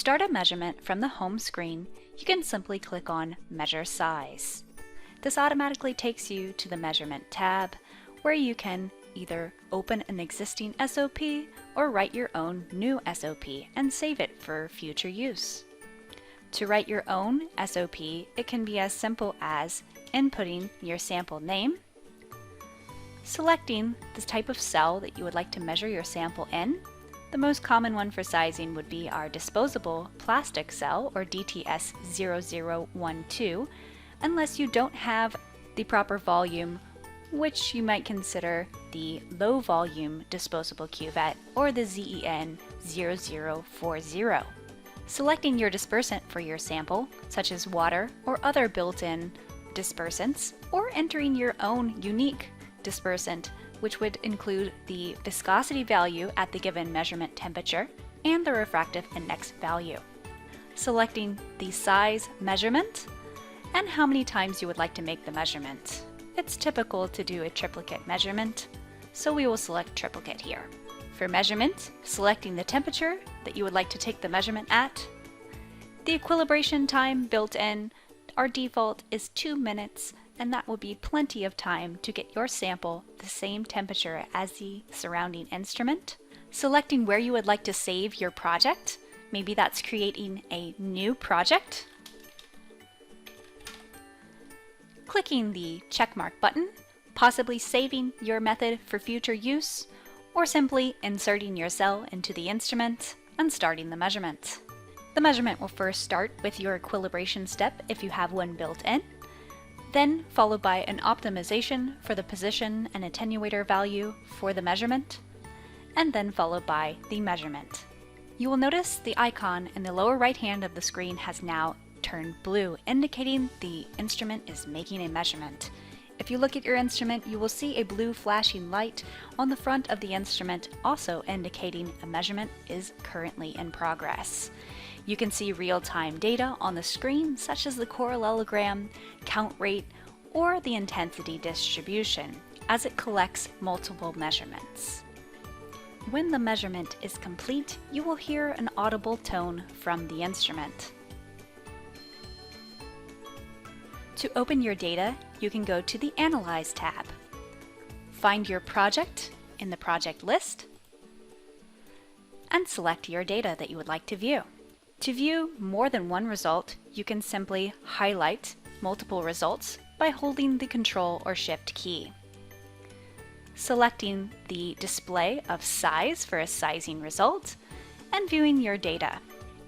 start a measurement from the home screen, you can simply click on Measure Size. This automatically takes you to the Measurement tab, where you can either open an existing SOP or write your own new SOP and save it for future use. To write your own SOP, it can be as simple as inputting your sample name, selecting the type of cell that you would like to measure your sample in. The most common one for sizing would be our disposable plastic cell, or DTS0012, unless you don't have the proper volume, which you might consider the low volume disposable cuvette, or the ZEN0040. Selecting your dispersant for your sample, such as water or other built-in dispersants, or entering your own unique dispersant, which would include the viscosity value at the given measurement temperature and the refractive index value. Selecting the size measurement and how many times you would like to make the measurement. It's typical to do a triplicate measurement, so we will select triplicate here. For measurement, selecting the temperature that you would like to take the measurement at. The equilibration time built in, our default is 2 minutes, and that will be plenty of time to get your sample the same temperature as the surrounding instrument. Selecting where you would like to save your project. Maybe that's creating a new project. Clicking the checkmark button, possibly saving your method for future use, or simply inserting your cell into the instrument and starting the measurement. The measurement will first start with your equilibration step if you have one built in, then followed by an optimization for the position and attenuator value for the measurement, and then followed by the measurement. You will notice the icon in the lower right hand of the screen has now turned blue, indicating the instrument is making a measurement. If you look at your instrument, you will see a blue flashing light on the front of the instrument, also indicating a measurement is currently in progress. You can see real-time data on the screen, such as the parallelogram, count rate, or the intensity distribution, as it collects multiple measurements. When the measurement is complete, you will hear an audible tone from the instrument. To open your data, you can go to the Analyze tab. Find your project in the project list, and select your data that you would like to view. To view more than one result, you can simply highlight multiple results by holding the Control or Shift key. Selecting the display of size for a sizing result, and viewing your data.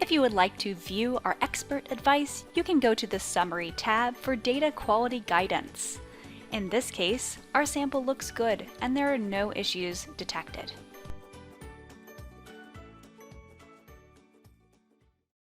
If you would like to view our expert advice, you can go to the Summary tab for data quality guidance. In this case, our sample looks good and there are no issues detected.